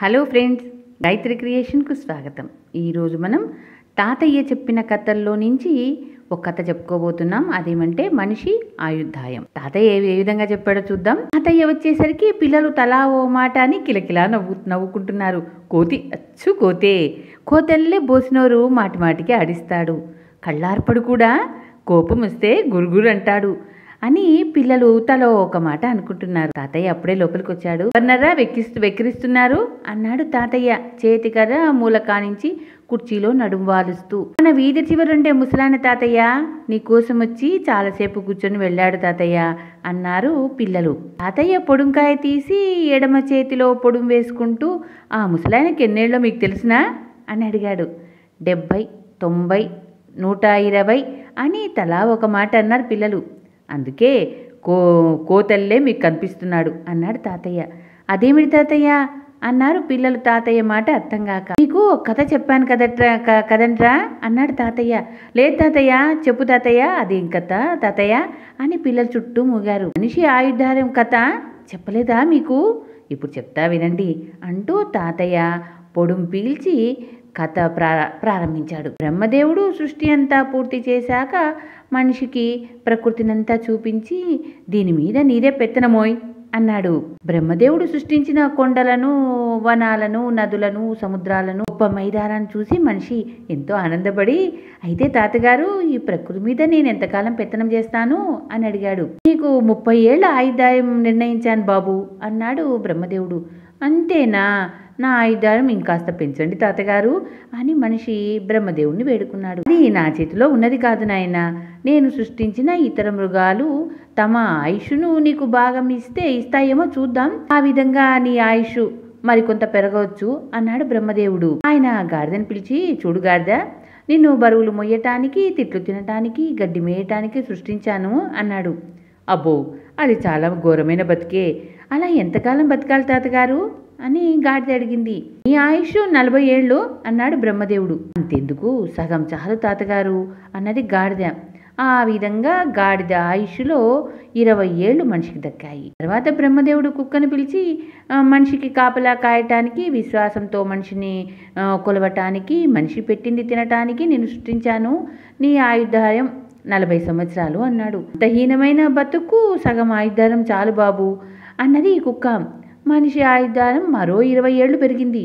Hello friends, Gayatri క్రియేషన్కు స్వాగతం. ఈరోజు మనం తాతయ్య చెప్పిన కథల్లో నుంచి ఒక కథ చెప్పుకోబోతున్నాం. అదేమంటే మనిషి ఆయుర్దాయం. తాతయ్య ఏ విధంగా చెప్పాడో చూద్దాం. తాతయ్య వచ్చేసరికి పిల్లలు తలా ఓ మాట అని కిలకిలా నవ్వుకుంటున్నారు. కోతి అచ్చు కోతే, కోతల్లే బోసినోరు మాటి మాటికి ఆడిస్తాడు. కళ్ళార్పడు కూడా కోపం వస్తే గురుగురు అంటాడు అని పిల్లలు తలో ఒక మాట అనుకుంటున్నారు. తాతయ్య అప్పుడే లోపలికి వచ్చాడు. వర్నరా వెక్కిరిస్తున్నారు అన్నాడు తాతయ్య చేతికర్ర మూల కానించి కుర్చీలో నడుం వాలుస్తూ. మన వీధి చివరుండే ముసలాయన తాతయ్య నీకోసం వచ్చి చాలాసేపు కూర్చొని వెళ్ళాడు తాతయ్య అన్నారు పిల్లలు. తాతయ్య పొడుంకాయ తీసి ఎడమ చేతిలో పొడుం వేసుకుంటూ ఆ ముసలాయనకి ఎన్నేళ్ళో మీకు తెలిసినా అని అడిగాడు. 70, 90, 120 అని తలా ఒక మాట అన్నారు పిల్లలు. అందుకే కోతల్లే మీకు కనిపిస్తున్నాడు అన్నాడు తాతయ్య. అదేమిటి తాతయ్య అన్నారు పిల్లలు తాతయ్య మాట అర్థం కాక. మీకు కథ చెప్పాను కదంట్రా అన్నాడు తాతయ్య. లేదు తాతయ్య, చెప్పు తాతయ్య, అదేం కథ తాతయ్య అని పిల్లలు చుట్టూ మూగారు. మనిషి ఆయుర్దాయం కథ చెప్పలేదా మీకు? ఇప్పుడు చెప్తా వినండి అంటూ తాతయ్య పొడుం పీల్చి కథ ప్రారంభించాడు. బ్రహ్మదేవుడు సృష్టి అంతా పూర్తి చేశాక మనిషికి ప్రకృతినంతా చూపించి దీని మీద నీదే పెత్తనమోయ్ అన్నాడు. బ్రహ్మదేవుడు సృష్టించిన కొండలను, వనాలను, నదులను, సముద్రాలను, గొప్ప మైదానాన్ని చూసి మనిషి ఎంతో ఆనందపడి, అయితే తాతగారు ఈ ప్రకృతి మీద నేను ఎంతకాలం పెత్తనం చేస్తాను అని అడిగాడు. నీకు 30 ఏళ్ల ఆయుర్దాయం నిర్ణయించాను బాబు అన్నాడు బ్రహ్మదేవుడు. అంతేనా? నా ఆయుర్దాయం ఇంకాస్త పెంచండి తాతగారు అని మనిషి బ్రహ్మదేవుడిని వేడుకున్నాడు. అది నా చేతిలో ఉన్నది కాదు నాయన. నేను సృష్టించిన ఇతర మృగాలు తమ ఆయుష్ను నీకు భాగం ఇస్తాయేమో చూద్దాం. ఆ విధంగా నీ ఆయుష్ మరికొంత పెరగవచ్చు అన్నాడు బ్రహ్మదేవుడు. ఆయన గాడిదని పిలిచి, చూడు గాడిద, నిన్ను బరువులు మొయ్యటానికి, తిట్లు తినటానికి, గడ్డి మేయటానికి సృష్టించాను అన్నాడు. అబ్బో, అది చాలా ఘోరమైన బతికే. అలా ఎంతకాలం బతకాలి తాతగారు అని గాడిద అడిగింది. నీ ఆయుష్ 40 ఏళ్ళు అన్నాడు బ్రహ్మదేవుడు. అంతెందుకు, సగం చాలు తాతగారు అన్నది గాడిద. ఆ విధంగా గాడిద ఆయుష్లో 20 ఏళ్ళు మనిషికి దక్కాయి. తర్వాత బ్రహ్మదేవుడు కుక్కను పిలిచి, మనిషికి కాపలా కాయటానికి, విశ్వాసంతో మనిషిని కొలవటానికి, మనిషి పెట్టింది తినటానికి నేను సృష్టించాను. నీ ఆయుర్దాయం 40 సంవత్సరాలు అన్నాడు. అంతహీనమైన బతుకు సగం ఆయుర్దాయం చాలు బాబు అన్నది కుక్క. మనిషి ఆయుర్దాయం మరో 20 ఏళ్ళు పెరిగింది.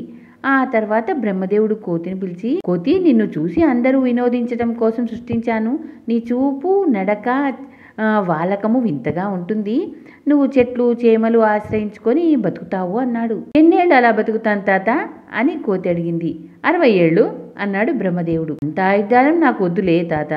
ఆ తర్వాత బ్రహ్మదేవుడు కోతిని పిలిచి, కోతి, నిన్ను చూసి అందరూ వినోదించడం కోసం సృష్టించాను. నీ చూపు, నడక, వాలకము వింతగా ఉంటుంది. నువ్వు చెట్లు, చేమలు ఆశ్రయించుకొని బతుకుతావు అన్నాడు. ఎన్నేళ్ళు అలా బతుకుతాను తాత అని కోతి అడిగింది. 60 ఏళ్ళు అన్నాడు బ్రహ్మదేవుడు. అంత ఆయుర్దాయం నాకు వద్దులే తాత,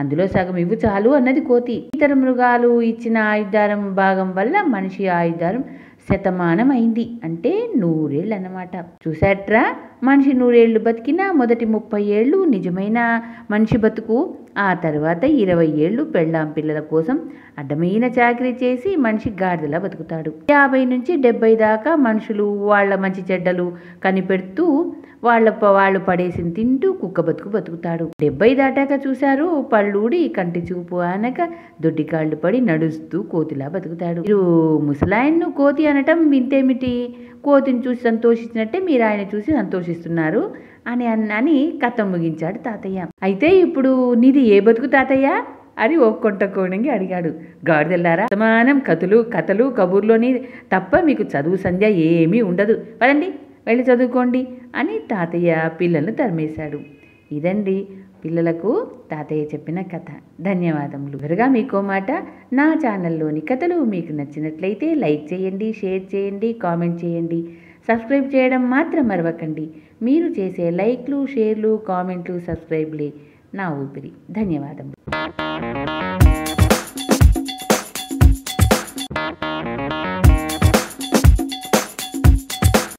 అందులో సగం ఇవ్వు చాలు అన్నది కోతి. ఇతర మృగాలు ఇచ్చిన ఆయుర్దాయం భాగం వల్ల మనిషి ఆయుర్దాయం శతమానం అయింది, అంటే 100 ఏళ్ళు అన్నమాట. చూసాట్రా, మనిషి 100 ఏళ్ళు బతికినా మొదటి 30 ఏళ్ళు నిజమైన మనిషి బతుకు. ఆ తర్వాత 20 ఏళ్ళు పెళ్ళాం పిల్లల కోసం అడ్డమైన చాకరీ చేసి మనిషి గాడిదలా బతుకుతాడు. 50 నుంచి 70 దాకా మనుషులు వాళ్ళ మంచి చెడ్డలు కనిపెడుతూ వాళ్ళు పడేసిన తింటూ కుక్క బతుకుతాడు. 70 దాటాక చూశారు, పళ్ళూడి కంటి చూపు ఆనక దొడ్డికాళ్ళు పడి నడుస్తూ కోతిలా బతుకుతాడు. మీరు ముసలాయన్ను కోతి అనటం వింతేమిటి? కోతిని చూసి సంతోషించినట్టే మీరు ఆయన చూసి సంతోషిస్తున్నారు అని కథ ముగించాడు తాతయ్య. అయితే ఇప్పుడు నీది ఏ బతుకు తాతయ్య అని ఓ కొంట కోణంగి అడిగాడు. గాడిదెల్లారా, సమానం కథలు కబుర్లోని తప్ప మీకు చదువు సంధ్య ఏమీ ఉండదు, పదండి వెళ్ళి చదువుకోండి అని తాతయ్య పిల్లలను తరిమేశాడు. ఇదండి పిల్లలకు తాతయ్య చెప్పిన కథ. ధన్యవాదములు. త్వరగా మీకో మాట, నా ఛానల్లోని కథలు మీకు నచ్చినట్లయితే లైక్ చేయండి, షేర్ చేయండి, కామెంట్ చేయండి, సబ్స్క్రైబ్ చేయడం మాత్రం మరవకండి. మీరు చేసే లైక్లు, షేర్లు, కామెంట్లు, సబ్స్క్రైబ్లే నా ఊపిరి. ధన్యవాదములు.